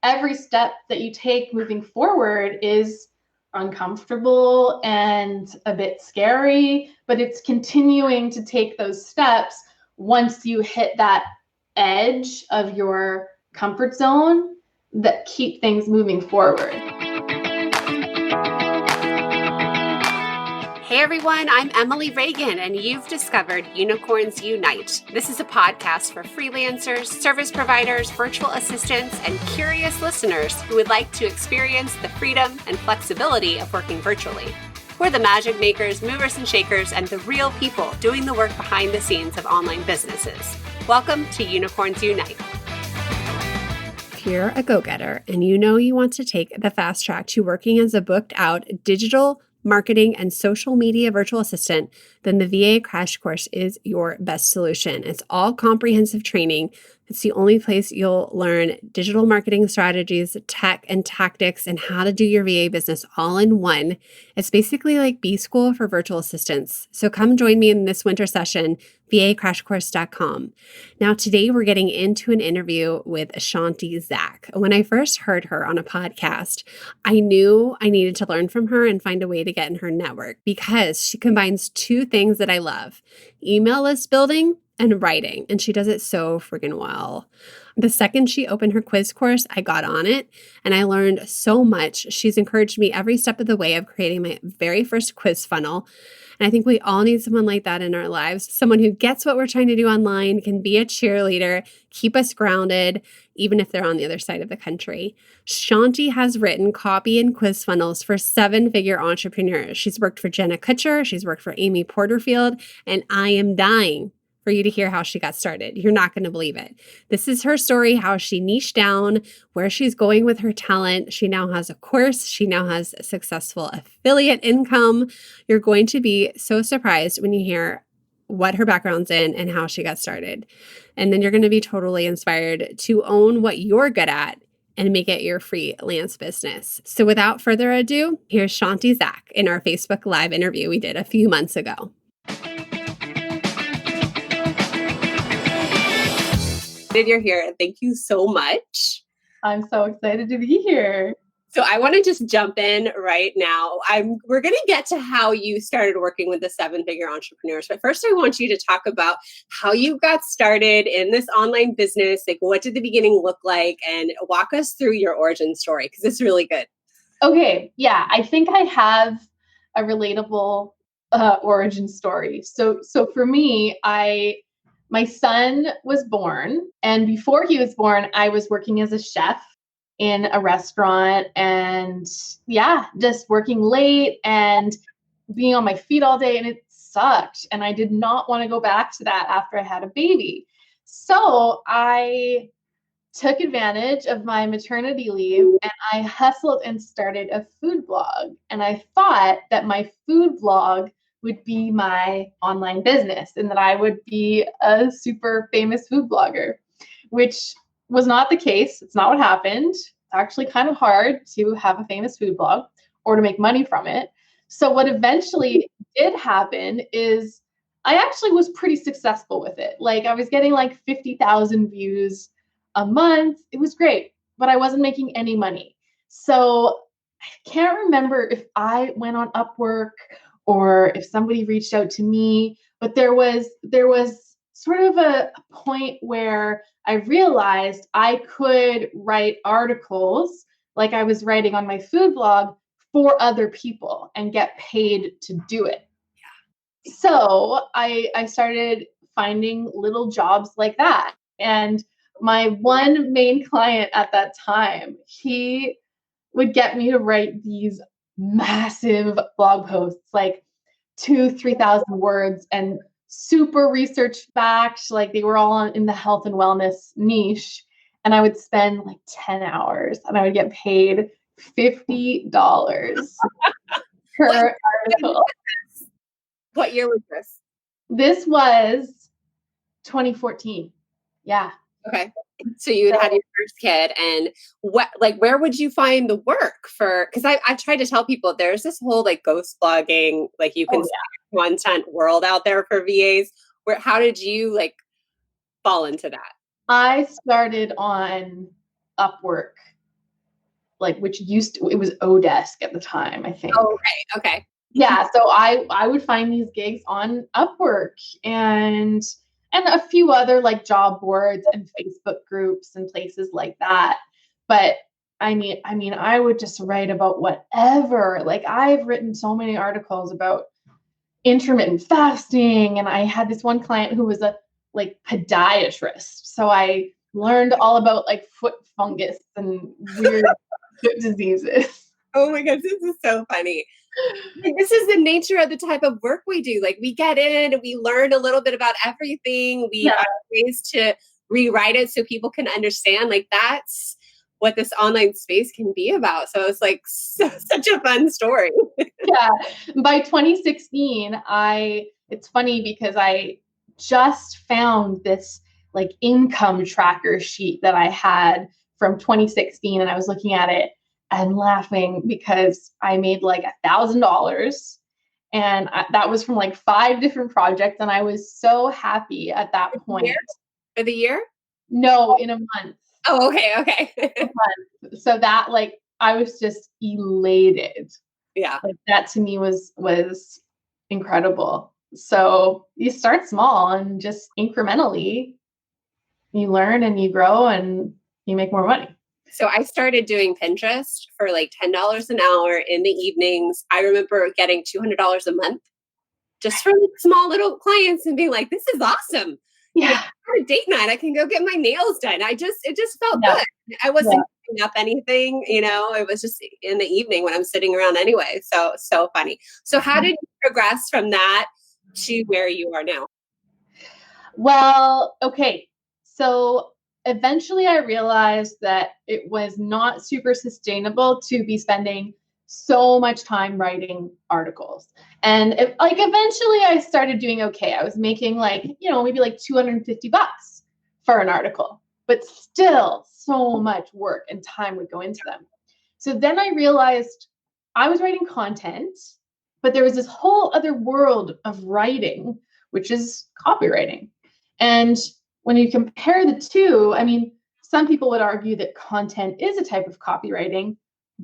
every step that you take moving forward is uncomfortable and a bit scary, but it's continuing to take those steps once you hit that edge of your comfort zone that keep things moving forward. Hey everyone, I'm Emily Reagan, and you've discovered Unicorns Unite. This is a podcast for freelancers, service providers, virtual assistants, and curious listeners who would like to experience the freedom and flexibility of working virtually. We're the magic makers, movers and shakers, and the real people doing the work behind the scenes of online businesses. Welcome to Unicorns Unite. If you're a go-getter and you know you want to take the fast track to working as a booked out digital marketing and social media virtual assistant, then the VA Crash Course is your best solution. It's all comprehensive training. It's the only place you'll learn digital marketing strategies, tech and tactics, and how to do your VA business all in one. It's basically like Bschool for virtual assistants. So come join me in this winter session, vacrashcourse.com. Now, today we're getting into an interview with Chanti Zach. When I first heard her on a podcast, I knew I needed to learn from her and find a way to get in her network because she combines two things that I love: email list building and writing, and she does it so friggin' well. The second she opened her quiz course, I got on it and I learned so much. She's encouraged me every step of the way of creating my very first quiz funnel. And I think we all need someone like that in our lives, someone who gets what we're trying to do online, can be a cheerleader, keep us grounded, even if they're on the other side of the country. Chanti has written copy and quiz funnels for seven-figure entrepreneurs. She's worked for Jenna Kutcher, she's worked for Amy Porterfield, and I am dying for you to hear how she got started. You're not going to believe it. This is her story, how she niched down, where she's going with her talent. She now has a course. She now has a successful affiliate income. You're going to be so surprised when you hear what her background's in and how she got started. And then you're going to be totally inspired to own what you're good at and make it your freelance business. So without further ado, here's Chanti Zach in our Facebook Live interview we did a few months ago. You're here. Thank you so much. I'm so excited to be here. So I want to just jump in right now. We're going to get to how you started working with the seven-figure entrepreneurs. But first, I want you to talk about how you got started in this online business. Like, what did the beginning look like? And walk us through your origin story, because it's really good. Okay. Yeah. I think I have a relatable origin story. So for me, my son was born, and before he was born, I was working as a chef in a restaurant, and just working late and being on my feet all day, and it sucked. And I did not want to go back to that after I had a baby. So I took advantage of my maternity leave and I hustled and started a food blog. And I thought that my food blog would be my online business and that I would be a super famous food blogger, which was not the case. It's not what happened. It's actually kind of hard to have a famous food blog or to make money from it. So what eventually did happen is I actually was pretty successful with it. Like, I was getting like 50,000 views a month. It was great, but I wasn't making any money. So I can't remember if I went on Upwork or if somebody reached out to me, but there was sort of a point where I realized I could write articles like I was writing on my food blog for other people and get paid to do it. Yeah. So I started finding little jobs like that. And my one main client at that time, he would get me to write these massive blog posts, like 2,000-3,000 words and super research backed, like they were all in the health and wellness niche. And I would spend like 10 hours and I would get paid $50 per article. What year was this? This was 2014. Yeah. Okay. So you had your first kid, and where would you find the work for? Because I tried to tell people there's this whole like ghost blogging, like you can content world out there for VAs. How did you like fall into that? I started on Upwork like, which it was Odesk at the time, I think. Oh, okay. Yeah. So I would find these gigs on Upwork and a few other like job boards and Facebook groups and places like that. But I mean, I would just write about whatever. Like, I've written so many articles about intermittent fasting, and I had this one client who was a like podiatrist. So I learned all about like foot fungus and weird foot diseases. Oh my gosh, this is so funny. Like, this is the nature of the type of work we do. Like, we get in and we learn a little bit about everything. We find ways to rewrite it so people can understand. Like, that's what this online space can be about. So it's like such a fun story. Yeah. By 2016, it's funny because I just found this like income tracker sheet that I had from 2016, and I was looking at it and laughing because I made like $1,000, and that was from like 5 different projects, and I was so happy at that point. For the year? No, in a month. Oh, okay. So that, like, I was just elated. Yeah. Like, that to me was incredible. So you start small and just incrementally you learn and you grow and you make more money. So I started doing Pinterest for like $10 an hour in the evenings. I remember getting $200 a month just for like small little clients and being like, this is awesome. Yeah. On a date night, I can go get my nails done. It just felt good. I wasn't giving up anything, it was just in the evening when I'm sitting around anyway. So funny. So how did you progress from that to where you are now? Well, okay. So eventually I realized that it was not super sustainable to be spending so much time writing articles. And eventually I started doing okay. I was making maybe like $250 for an article, but still so much work and time would go into them. So then I realized I was writing content, but there was this whole other world of writing, which is copywriting. And when you compare the two, I mean, some people would argue that content is a type of copywriting,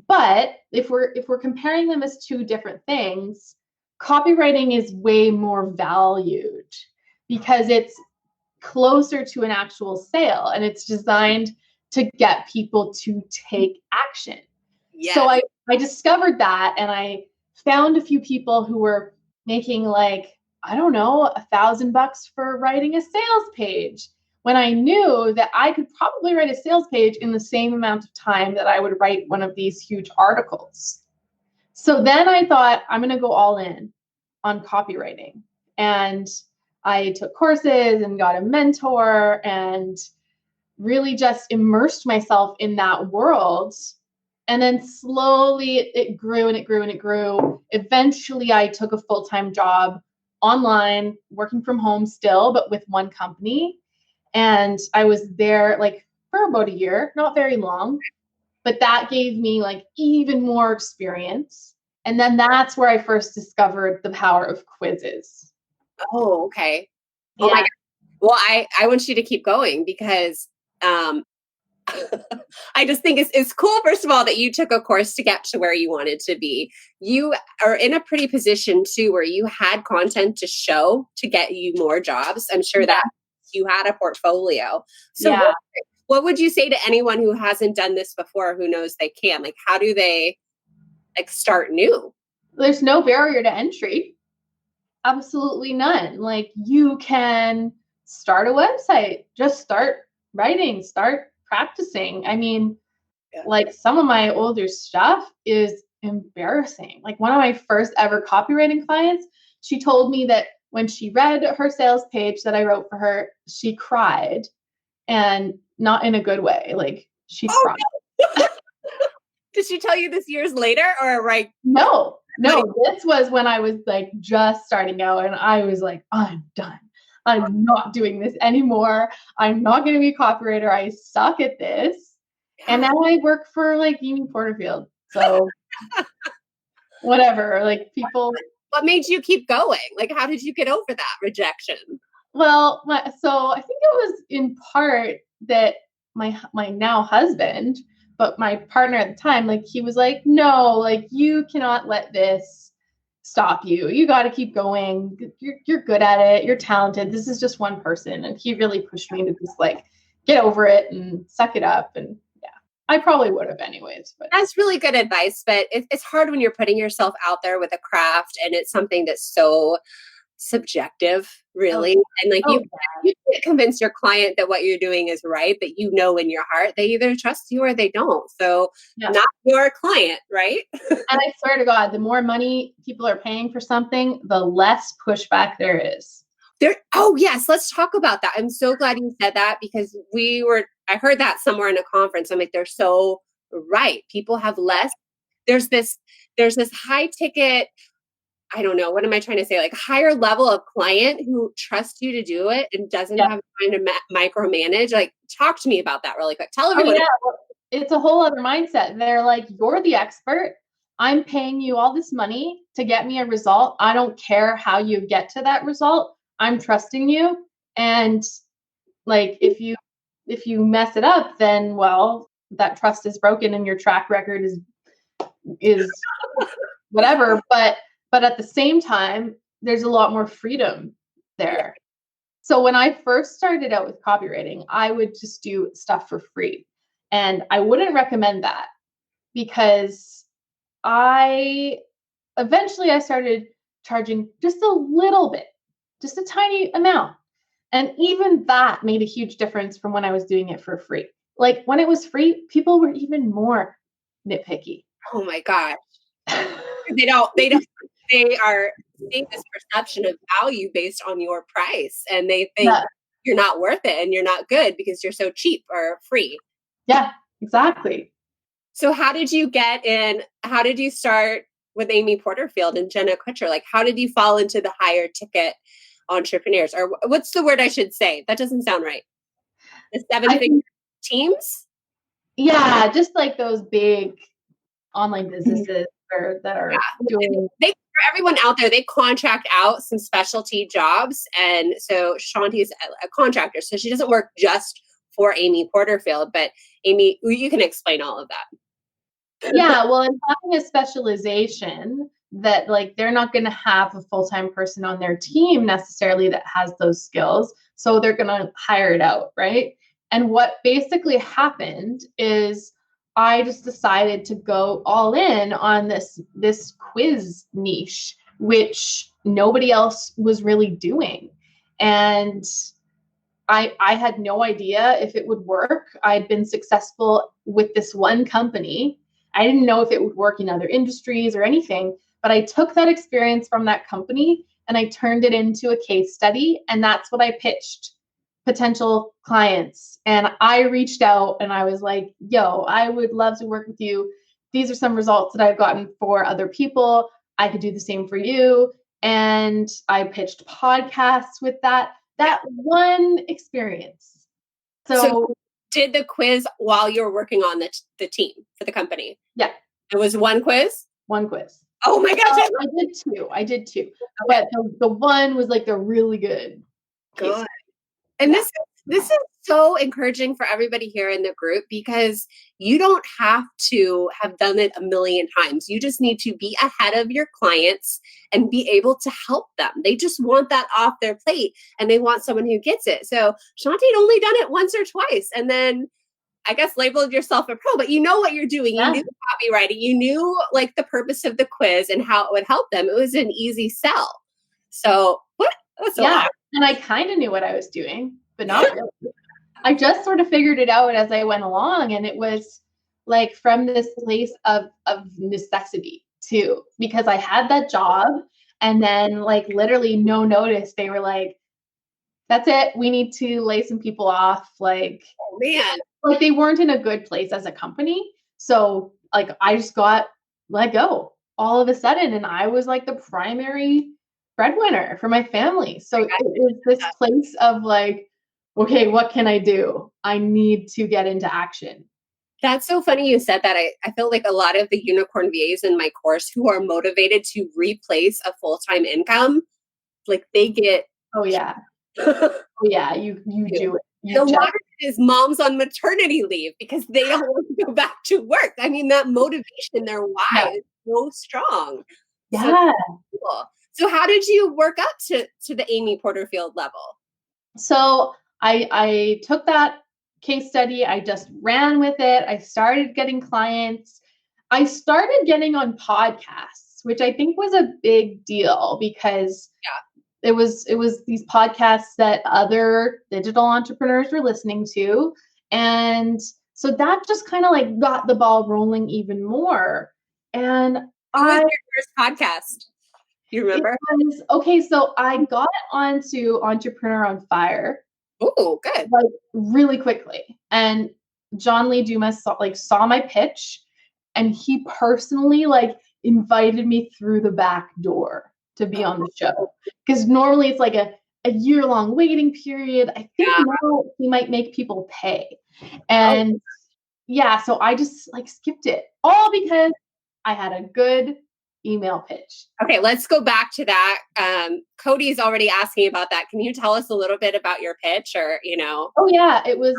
but if we're comparing them as two different things, copywriting is way more valued because it's closer to an actual sale and it's designed to get people to take action. Yes. So I discovered that, and I found a few people who were making like, I don't know, $1,000 for writing a sales page, when I knew that I could probably write a sales page in the same amount of time that I would write one of these huge articles. So then I thought, I'm going to go all in on copywriting. And I took courses and got a mentor and really just immersed myself in that world. And then slowly it grew and it grew and it grew. Eventually I took a full-time job online, working from home still, but with one company. And I was there like for about a year, not very long, but that gave me like even more experience. And then that's where I first discovered the power of quizzes. Oh, okay. Oh my God. Well, I want you to keep going because I just think it's cool, first of all, that you took a course to get to where you wanted to be. You are in a pretty position too, where you had content to show to get you more jobs. I'm sure that you had a portfolio. So what would you say to anyone who hasn't done this before, who knows they can? Like, how do they start new? There's no barrier to entry. Absolutely none. Like, you can start a website, just start writing, start practicing. I mean, like, some of my older stuff is embarrassing. Like, one of my first ever copywriting clients, she told me that when she read her sales page that I wrote for her, she cried, and not in a good way. Like, she cried. No. Did she tell you this years later or right? No, this was when I was like just starting out, and I was like, I'm done. I'm not doing this anymore. I'm not going to be a copywriter. I suck at this. And now I work for like Amy Porterfield. So whatever, like, people. What made you keep going? Like, how did you get over that rejection? Well, so I think it was in part that my now husband, But my partner at the time, like, he was like, no, like, you cannot let this stop you. You got to keep going. You're good at it. You're talented. This is just one person. And he really pushed me to just like get over it and suck it up. And yeah, I probably would have anyways. But that's really good advice. But it's hard when you're putting yourself out there with a craft and it's something that's so subjective, really. And like you can't convince your client that what you're doing is right, but you know in your heart they either trust you or they don't. So not your client, right? And I swear to God, the more money people are paying for something, the less pushback there is. Oh yes, let's talk about that. I'm so glad you said that because I heard that somewhere in a conference. I'm like, they're so right. People have less. There's this high ticket, I don't know, what am I trying to say? Like higher level of client who trusts you to do it and doesn't have time to micromanage. Like, talk to me about that really quick. Tell everyone. Well, it's a whole other mindset. They're like, you're the expert. I'm paying you all this money to get me a result. I don't care how you get to that result. I'm trusting you. And like, if you mess it up, then well, that trust is broken and your track record is whatever. But at the same time, there's a lot more freedom there. So when I first started out with copywriting, I would just do stuff for free. And I wouldn't recommend that because eventually I started charging just a little bit, just a tiny amount. And even that made a huge difference from when I was doing it for free. Like when it was free, people were even more nitpicky. Oh my gosh. They are seeing this perception of value based on your price and they think you're not worth it and you're not good because you're so cheap or free. Yeah, exactly. So how did you get in? How did you start with Amy Porterfield and Jenna Kutcher? Like, how did you fall into the higher ticket entrepreneurs? Or what's the word I should say? That doesn't sound right. The 7-figure teams? Yeah, just like those big online businesses that are doing. For everyone out there, they contract out some specialty jobs. And so Chanti's a contractor. So she doesn't work just for Amy Porterfield, but Amy, you can explain all of that. Yeah, well, and having a specialization that like they're not going to have a full-time person on their team necessarily that has those skills. So they're going to hire it out, right? And what basically happened is I just decided to go all in on this quiz niche, which nobody else was really doing. And I had no idea if it would work. I'd been successful with this one company. I didn't know if it would work in other industries or anything, but I took that experience from that company and I turned it into a case study. And that's what I pitched potential clients. And I reached out and I was like, yo, I would love to work with you. These are some results that I've gotten for other people. I could do the same for you. And I pitched podcasts with that one experience. So did the quiz while you were working on the team for the company? Yeah. It was one quiz? One quiz. Oh my gosh. I did two. Okay. But the one was like the really good. Good. And this is so encouraging for everybody here in the group because you don't have to have done it a million times. You just need to be ahead of your clients and be able to help them. They just want that off their plate and they want someone who gets it. So Chanti had only done it once or twice and then I guess labeled yourself a pro, but you know what you're doing. You knew copywriting. You knew like the purpose of the quiz and how it would help them. It was an easy sell. So that's a lot. And I kind of knew what I was doing, but not really. I just sort of figured it out as I went along. And it was like from this place of necessity too, because I had that job and then like literally no notice. They were like, that's it. We need to lay some people off. Like, oh, man. Like they weren't in a good place as a company. So like I just got let go all of a sudden. And I was like the primary breadwinner for my family. So it was this place of like, okay, what can I do? I need to get into action. That's so funny you said that. I feel like a lot of the unicorn VAs in my course who are motivated to replace a full-time income, like they get. Oh yeah. Oh yeah. You do it. A lot of is moms on maternity leave because they don't want to go back to work. I mean, that motivation, their why is so strong. Yeah. So cool. So how did you work up to the Amy Porterfield level? So I took that case study. I just ran with it. I started getting clients. I started getting on podcasts, which I think was a big deal because it was these podcasts that other digital entrepreneurs were listening to. And so that just kind of like got the ball rolling even more. And What was your first podcast? You remember? Okay, so I got onto Entrepreneur on Fire. Oh, good. Like really quickly. And John Lee Dumas saw my pitch, and he personally invited me through the back door to be on the show. Because normally it's like a year-long waiting period. I think now he might make people pay. And so I just skipped it all because I had a good email pitch. Okay, let's go back to that. Cody's already asking about that. Can you tell us a little bit about your pitch Oh yeah, it was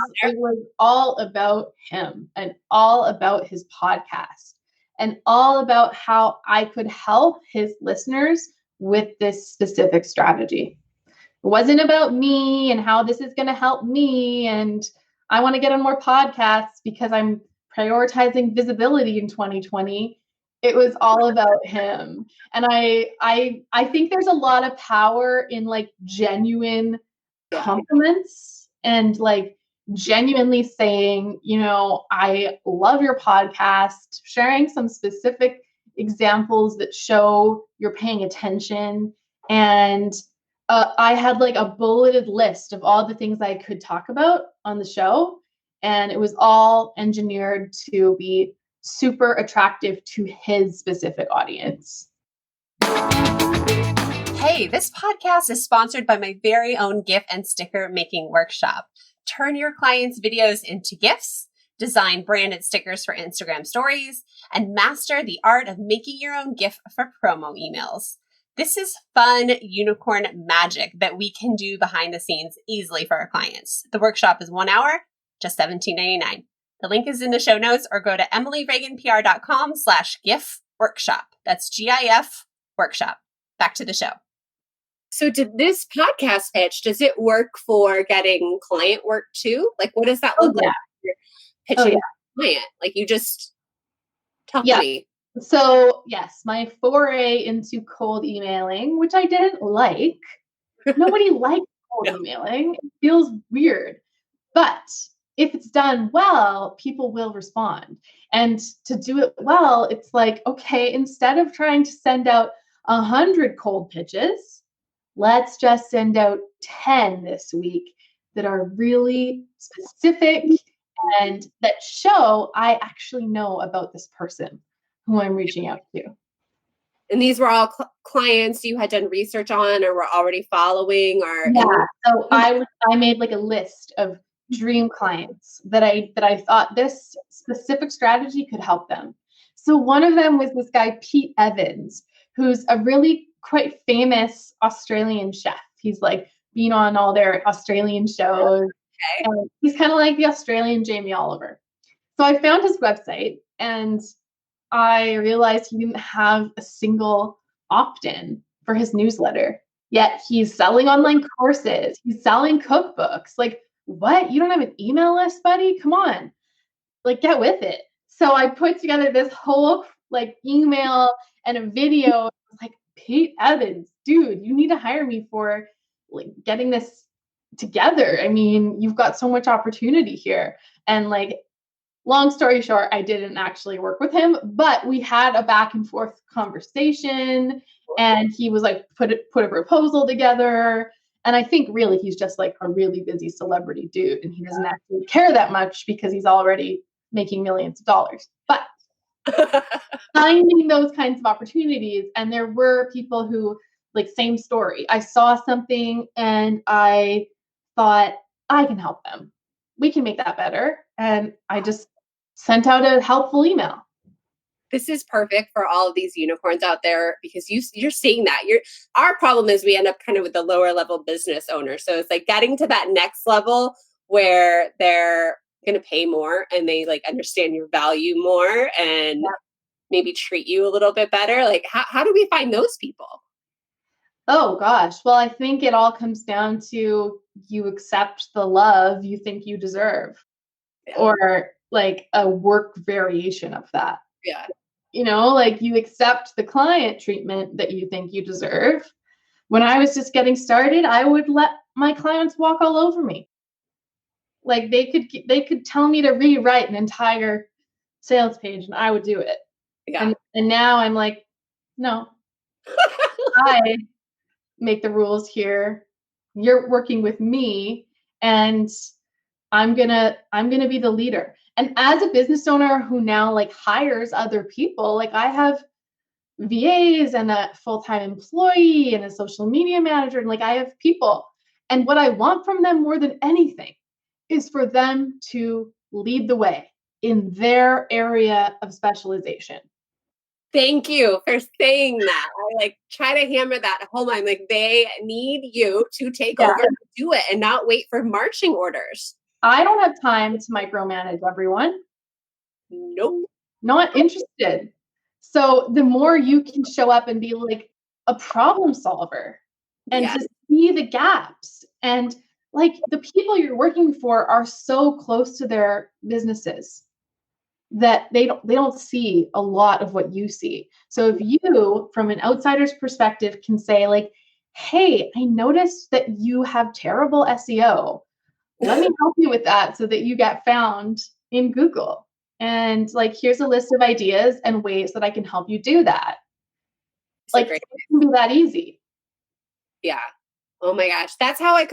all about him and all about his podcast and all about how I could help his listeners with this specific strategy. It wasn't about me and how this is going to help me and I want to get on more podcasts because I'm prioritizing visibility in 2020. It was all about him. And I think there's a lot of power in genuine compliments and genuinely saying, I love your podcast, sharing some specific examples that show you're paying attention. And I had a bulleted list of all the things I could talk about on the show. And it was all engineered to be super attractive to his specific audience. Hey, this podcast is sponsored by my very own GIF and sticker making workshop. Turn your clients' videos into GIFs, design branded stickers for Instagram stories, and master the art of making your own GIF for promo emails. This is fun unicorn magic that we can do behind the scenes easily for our clients. The workshop is 1 hour, just $17.99. The link is in the show notes or go to emilyreaganpr.com/GIF workshop. That's GIF workshop. Back to the show. So did this podcast pitch, does it work for getting client work too? What does that look like? You're pitching a client. You just tell me. So yes, my foray into cold emailing, which I didn't like. Nobody likes cold emailing. It feels weird. But if it's done well, people will respond. And to do it well, it's okay, instead of trying to send out 100 cold pitches, let's just send out 10 this week that are really specific and that show I actually know about this person who I'm reaching out to. And these were all clients you had done research on or were already following? So I made a list of dream clients that I thought this specific strategy could help them. So one of them was this guy, Pete Evans, who's a really quite famous Australian chef. He's been on all their Australian shows. Okay. And he's kind of like the Australian Jamie Oliver. So I found his website and I realized he didn't have a single opt-in for his newsletter. Yet he's selling online courses. He's selling cookbooks. What? You don't have an email list, buddy? Come on. Get with it. So I put together this whole email and a video. Pete Evans, dude, you need to hire me for getting this together. I mean, you've got so much opportunity here. And long story short, I didn't actually work with him, but we had a back and forth conversation and he was put a proposal together. And I think really he's just a really busy celebrity dude and he doesn't actually care that much because he's already making millions of dollars. But finding those kinds of opportunities, and there were people who same story. I saw something and I thought I can help them. We can make that better. And I just sent out a helpful email. This is perfect for all of these unicorns out there because you're seeing that. Our problem is we end up kind of with the lower level business owner. So it's getting to that next level where they're going to pay more and they like understand your value more and maybe treat you a little bit better? Like, how do we find those people? Oh gosh. Well, I think it all comes down to you accept the love you think you deserve, or like a work variation of that. Yeah. Like you accept the client treatment that you think you deserve. When I was just getting started, I would let my clients walk all over me. Like they could tell me to rewrite an entire sales page and I would do it. Yeah. And now I'm like, no, I make the rules here. You're working with me and I'm going to be the leader. And as a business owner who now like hires other people, like I have VAs and a full-time employee and a social media manager, and like I have people. And what I want from them more than anything is for them to lead the way in their area of specialization. Thank you for saying that. I like try to hammer that home. I'm like, they need you to take over and do it and not wait for marching orders. I don't have time to micromanage everyone. Nope. Not interested. So the more you can show up and be like a problem solver and to see the gaps, and like the people you're working for are so close to their businesses that they don't see a lot of what you see. So if you, from an outsider's perspective, can say like, hey, I noticed that you have terrible SEO. Let me help you with that so that you get found in Google. And like, here's a list of ideas and ways that I can help you do that. Like, it can be that easy. Yeah. Oh my gosh. That's how I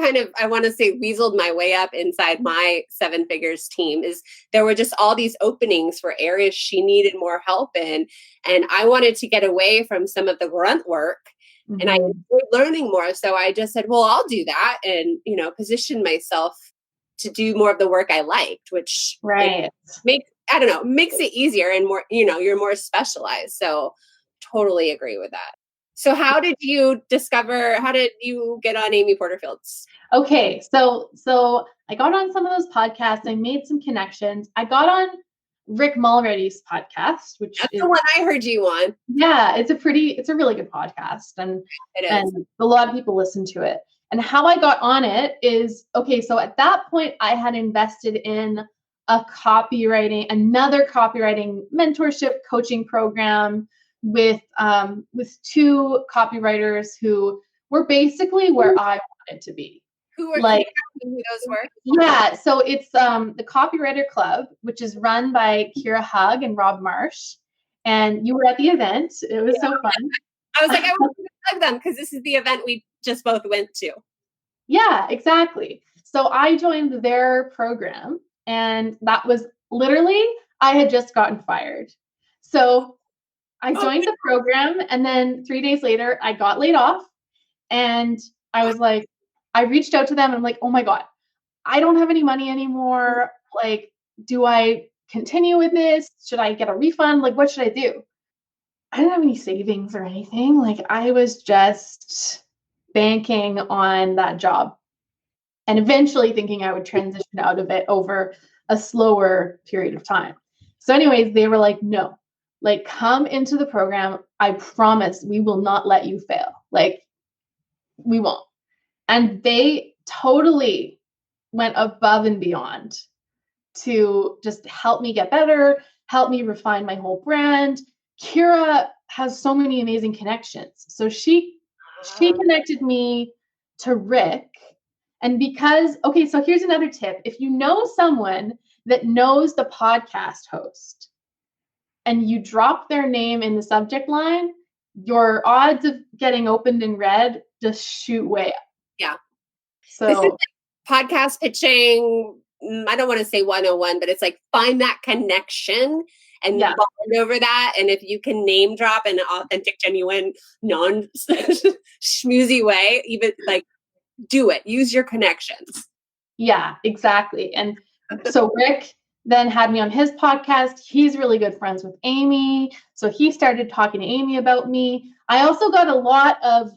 want to say weaseled my way up inside my 7 figures team. Is there were just all these openings for areas she needed more help in. And I wanted to get away from some of the grunt work and I enjoyed learning more. So I just said, well, I'll do that and, position myself to do more of the work I liked, which makes it easier and more, you're more specialized. So totally agree with that. So how did you get on Amy Porterfield's? Okay. So I got on some of those podcasts. I made some connections. I got on Rick Mulready's podcast, which That's the one I heard you on. Yeah, it's a really good podcast. And a lot of people listen to it. And how I got on it is, okay, so at that point I had invested in another copywriting mentorship coaching program with 2 copywriters who were basically where I wanted to be. Who those were? Yeah, so it's the Copywriter Club, which is run by Kira Hug and Rob Marsh. And you were at the event. It was so fun. I was like, I want to plug them because this is the event we just both went to. Yeah, exactly. So I joined their program, and that was literally, I had just gotten fired. So I joined the program, and then 3 days later, I got laid off. And I was like, I reached out to them and I'm like, oh my God, I don't have any money anymore. Like, do I continue with this? Should I get a refund? Like, what should I do? I didn't have any savings or anything. Like, I was just banking on that job and eventually thinking I would transition out of it over a slower period of time. So anyways, they were like, no, like, come into the program. I promise we will not let you fail. Like, we won't. And they totally went above and beyond to just help me get better, help me refine my whole brand. Kira has so many amazing connections. So she connected me to Rick. And because, okay, so here's another tip. If you know someone that knows the podcast host and you drop their name in the subject line, your odds of getting opened and read just shoot way up. Yeah. So this is like podcast pitching. I don't want to say 101, but it's like find that connection and bond over that. And if you can name drop in an authentic, genuine, non-schmoozy way, even like do it. Use your connections. Yeah, exactly. And so Rick then had me on his podcast. He's really good friends with Amy. So he started talking to Amy about me. I also got a lot of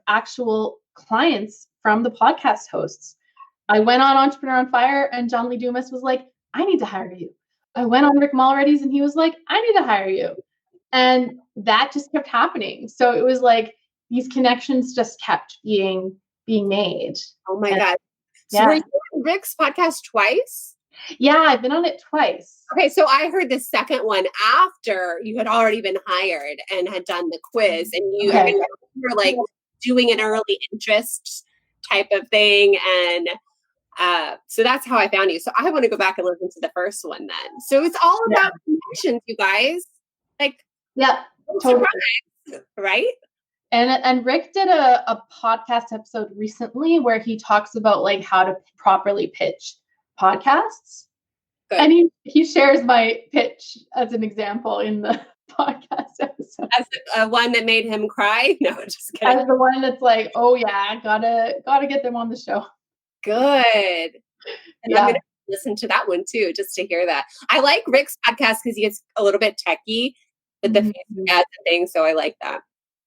actual clients from the podcast hosts. I went on Entrepreneur on Fire and John Lee Dumas was like, I need to hire you. I went on Rick Mulready's and he was like, I need to hire you. And that just kept happening. So it was like these connections just kept being made. Oh my God. So Yeah. were you on Rick's podcast twice? Yeah, I've been on it twice. Okay, so I heard the second one after you had already been hired and had done the quiz, and you were like doing an early interest type of thing, and so that's how I found you. So I want to go back and listen to the first one then. So it's all about connections, you guys. Like, totally. Surprise, right? And Rick did a podcast episode recently where he talks about like how to properly pitch podcasts. Good. And he shares my pitch as an example in the podcast episode. As one that made him cry? No, just kidding. As the one that's like, oh yeah, gotta get them on the show. Good. And I'm gonna listen to that one too, just to hear that. I like Rick's podcast because he gets a little bit techie with the Facebook ads and things, so I like that.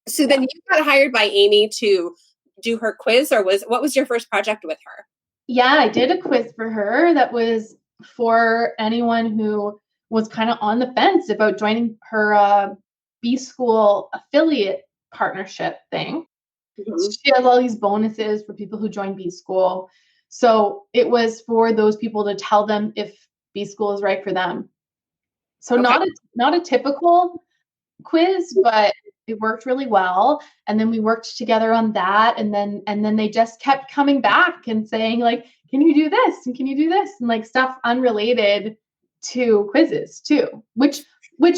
So then you got hired by Amy to do her quiz, or what was your first project with her? Yeah, I did a quiz for her that was for anyone who was kind of on the fence about joining her Bschool affiliate partnership thing. Mm-hmm. She has all these bonuses for people who join Bschool. So it was for those people to tell them if Bschool is right for them. So not a typical quiz, but it worked really well. And then we worked together on that. And then they just kept coming back and saying like, can you do this? And can you do this? And like stuff unrelated to quizzes too, which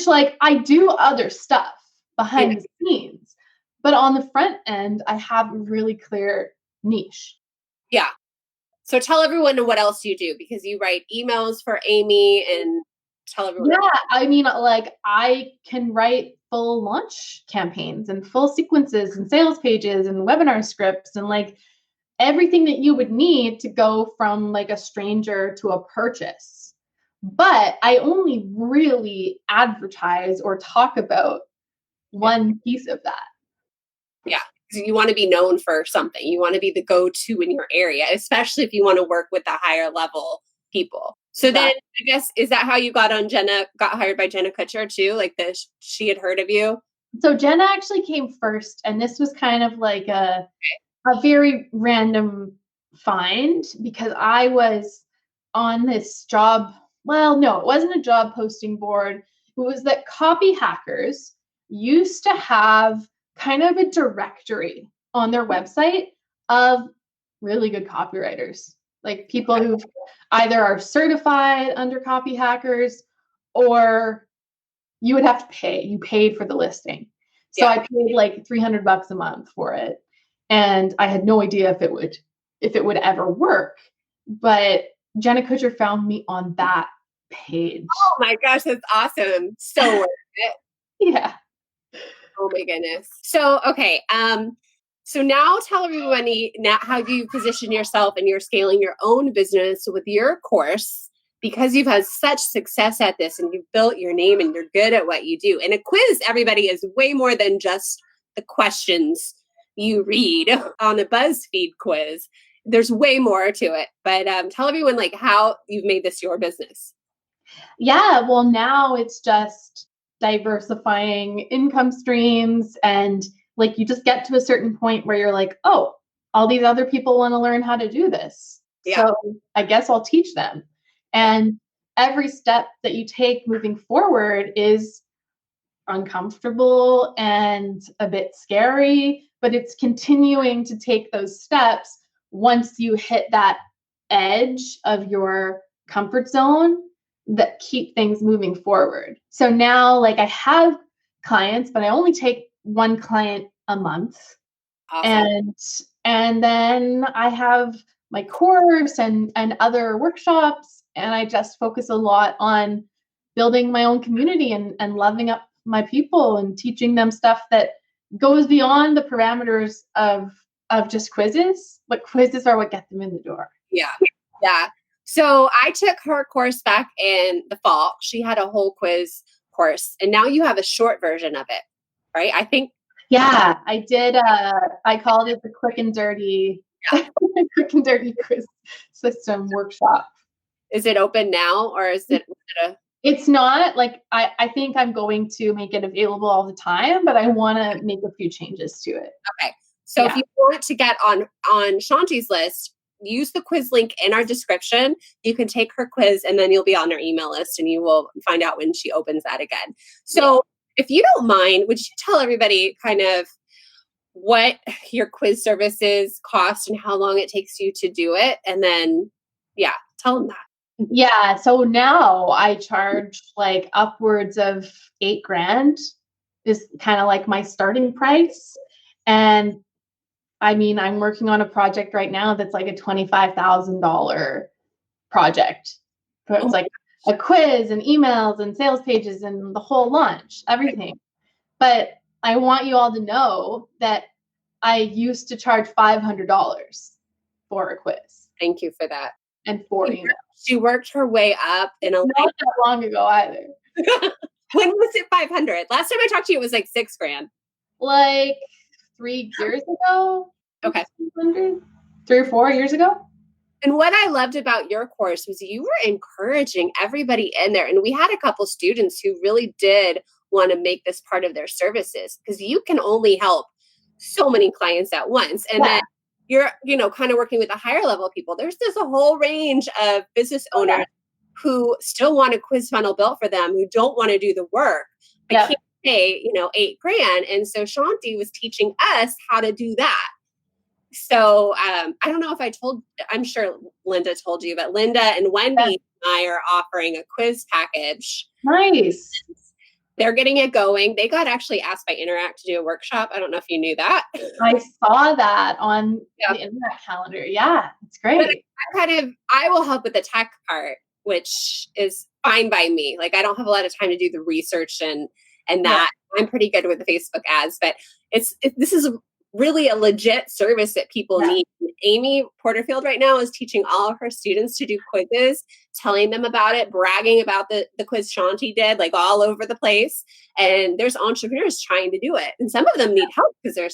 like I do other stuff behind the scenes, but on the front end, I have a really clear niche. Yeah. So tell everyone what else you do, because you write emails for Amy, and tell everyone. Yeah. I mean, like I can write full launch campaigns and full sequences and sales pages and webinar scripts and like everything that you would need to go from like a stranger to a purchase. But I only really advertise or talk about one piece of that. Yeah. Because you want to be known for something. You want to be the go-to in your area, especially if you want to work with the higher level people. So then I guess, is that how you got hired by Jenna Kutcher too? Like she had heard of you? So Jenna actually came first, and this was kind of like a very random find because I was on this job. Well, no, it wasn't a job posting board. It was that copy hackers used to have kind of a directory on their website of really good copywriters, like people who either are certified under copy hackers or you would have to pay. You paid for the listing. So I paid like $300 a month for it. And I had no idea if it would ever work. But Jenna Kutcher found me on that page. Oh my gosh, that's awesome. So worth it. Yeah. Oh my goodness. So, okay. So now tell everybody now how you position yourself and you're scaling your own business with your course, because you've had such success at this and you've built your name and you're good at what you do. And a quiz, everybody, is way more than just the questions you read on a BuzzFeed quiz. There's way more to it. But tell everyone like how you've made this your business. Yeah, well, now it's just diversifying income streams, and like you just get to a certain point where you're like, oh, all these other people want to learn how to do this. Yeah. So I guess I'll teach them. And every step that you take moving forward is uncomfortable and a bit scary, but it's continuing to take those steps once you hit that edge of your comfort zone that keep things moving forward. So now like I have clients, but I only take one client a month. Awesome. And then I have my course and other workshops, and I just focus a lot on building my own community and loving up my people and teaching them stuff that goes beyond the parameters of just quizzes. But quizzes are what get them in the door. Yeah. Yeah. So I took her course back in the fall. She had a whole quiz course, and now you have a short version of it, right? I think. Yeah, I did. I called it the quick and dirty quiz system workshop. Is it open now or is it? It's not like, I think I'm going to make it available all the time, but I want to make a few changes to it. Okay. So if you want to get on Chanti's list, use the quiz link in our description. You can take her quiz and then you'll be on our email list and you will find out when she opens that again. So if you don't mind, would you tell everybody kind of what your quiz services cost and how long it takes you to do it? And then, tell them that. Yeah. So now I charge like upwards of $8,000 is kind of like my starting price. And I mean, I'm working on a project right now that's like a $25,000 project. So it's like a quiz and emails and sales pages and the whole launch, everything. But I want you all to know that I used to charge $500 for a quiz. Thank you for that. And 4 emails. She worked her way up in a not that long ago either. When was it 500? Last time I talked to you, it was like $6,000. Like 3 years ago. Okay. 3 or 4 years ago. And what I loved about your course was you were encouraging everybody in there. And we had a couple students who really did want to make this part of their services because you can only help so many clients at once. And then you're, kind of working with the higher level people. There's a whole range of business owners who still want a quiz funnel built for them, who don't want to do the work. I can't pay, $8,000. And so Chanti was teaching us how to do that. So I don't know if I'm sure Linda told you, but Linda and Wendy and I are offering a quiz package. Nice. They're getting it going. They got actually asked by Interact to do a workshop. I don't know if you knew that. I saw that on the Interact calendar. Yeah, it's great. But I will help with the tech part, which is fine by me. Like I don't have a lot of time to do the research and that. I'm pretty good with the Facebook ads, but this is really a legit service that people need. Amy Porterfield right now is teaching all of her students to do quizzes, telling them about it, bragging about the quiz Chanti did, like all over the place. And there's entrepreneurs trying to do it. And some of them need help because they're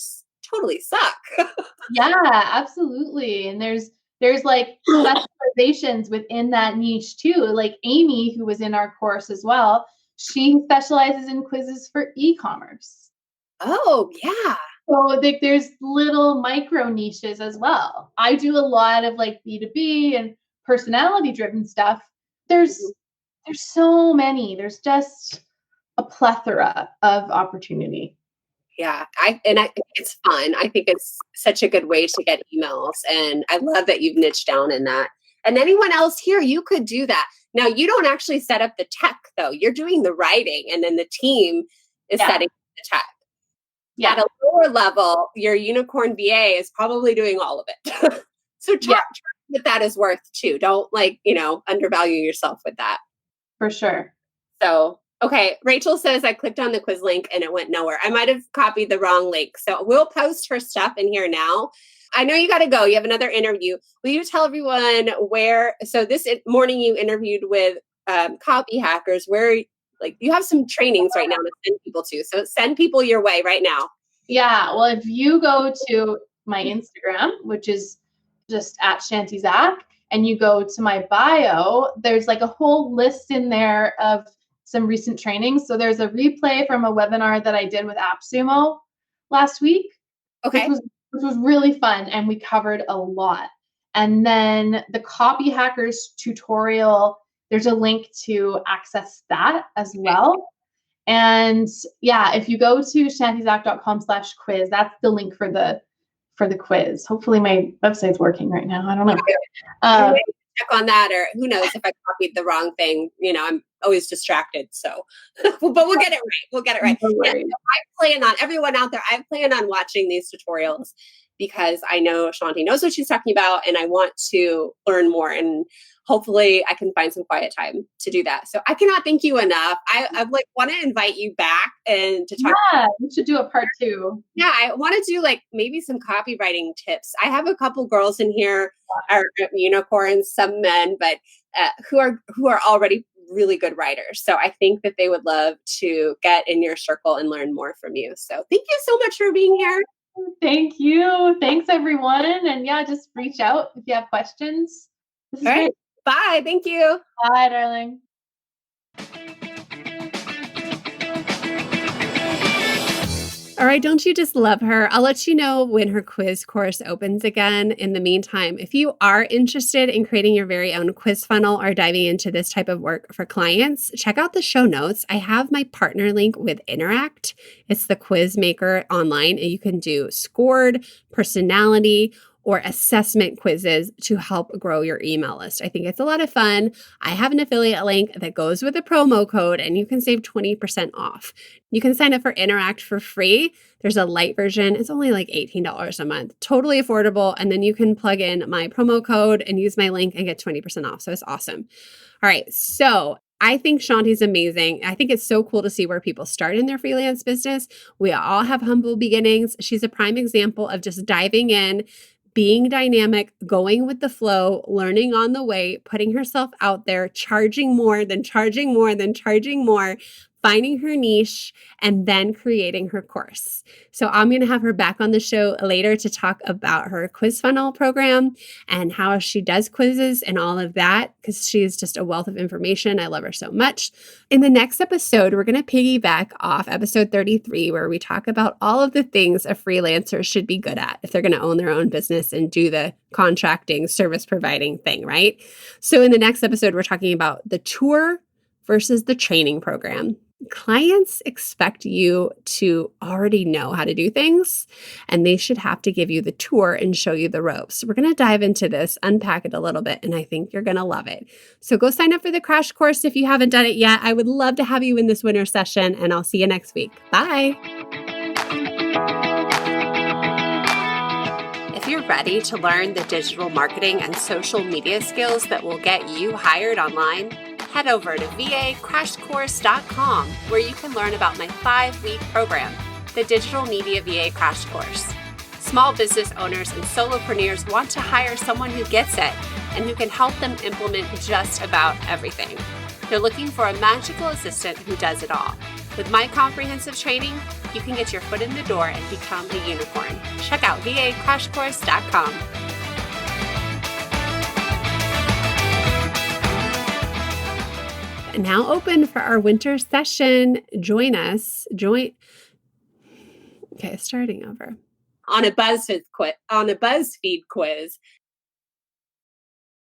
totally suck. Yeah, absolutely. And there's like specializations within that niche too. Like Amy, who was in our course as well, she specializes in quizzes for e-commerce. Oh, yeah. So there's little micro niches as well. I do a lot of like B2B and personality driven stuff. There's so many. There's just a plethora of opportunity. Yeah, I think it's fun. I think it's such a good way to get emails. And I love that you've niched down in that. And anyone else here, you could do that. Now, you don't actually set up the tech, though. You're doing the writing, and then the team is setting the tech. Yeah. At a lower level, your unicorn VA is probably doing all of it. So check what that is worth too. Don't undervalue yourself with that. For sure. So, okay. Rachel says I clicked on the quiz link and it went nowhere. I might have copied the wrong link. So we'll post her stuff in here now. I know you got to go. You have another interview. Will you tell everyone where? So this morning you interviewed with copy hackers where you have some trainings right now to send people to. So send people your way right now. Yeah. Well, if you go to my Instagram, which is just at Chanti Zach, and you go to my bio, there's like a whole list in there of some recent trainings. So there's a replay from a webinar that I did with AppSumo last week. Okay. Which was really fun. And we covered a lot. And then the copy hackers tutorial, there's a link to access that as well. And if you go to chantizach.com/quiz, that's the link for the quiz. Hopefully my website's working right now. I don't know. Check on that, or who knows if I copied the wrong thing. I'm always distracted. So, but we'll get it right. We'll get it right. So I plan on everyone out there. I plan on watching these tutorials because I know Chanti knows what she's talking about, and I want to learn more. And hopefully, I can find some quiet time to do that. So I cannot thank you enough. I want to invite you back and to talk. Yeah, we should do a part 2. Yeah, I want to do maybe some copywriting tips. I have a couple girls in here, are unicorns, some men, but who are already really good writers. So I think that they would love to get in your circle and learn more from you. So thank you so much for being here. Thank you. Thanks, everyone. And just reach out if you have questions. This All is right. great. Bye. Thank you. Bye, darling. All right, don't you just love her? I'll let you know when her quiz course opens again. In the meantime, if you are interested in creating your very own quiz funnel or diving into this type of work for clients, check out the show notes. I have my partner link with Interact. It's the quiz maker online, and you can do scored, personality, or assessment quizzes to help grow your email list. I think it's a lot of fun. I have an affiliate link that goes with a promo code, and you can save 20% off. You can sign up for Interact for free. There's a light version. It's only like $18 a month. Totally affordable. And then you can plug in my promo code and use my link and get 20% off. So it's awesome. All right. So I think Chanti's amazing. I think it's so cool to see where people start in their freelance business. We all have humble beginnings. She's a prime example of just diving in, being dynamic, going with the flow, learning on the way, putting herself out there, charging more, then charging more, then charging more, finding her niche, and then creating her course. So I'm going to have her back on the show later to talk about her quiz funnel program and how she does quizzes and all of that, because she's just a wealth of information. I love her so much. In the next episode, we're going to piggyback off episode 33, where we talk about all of the things a freelancer should be good at if they're going to own their own business and do the contracting, service providing thing, right? So in the next episode, we're talking about the tour versus the training program. Clients expect you to already know how to do things, and they should have to give you the tour and show you the ropes. We're going to dive into this, unpack it a little bit, and I think you're going to love it. So go sign up for the crash course if you haven't done it yet. I would love to have you in this winter session, and I'll see you next week. Bye. If you're ready to learn the digital marketing and social media skills that will get you hired online, head over to vacrashcourse.com, where you can learn about my 5-week program, the Digital Media VA Crash Course. Small business owners and solopreneurs want to hire someone who gets it and who can help them implement just about everything. They're looking for a magical assistant who does it all. With my comprehensive training, you can get your foot in the door and become a unicorn. Check out vacrashcourse.com. Now open for our winter session. Join us. Okay, starting over. On a BuzzFeed quiz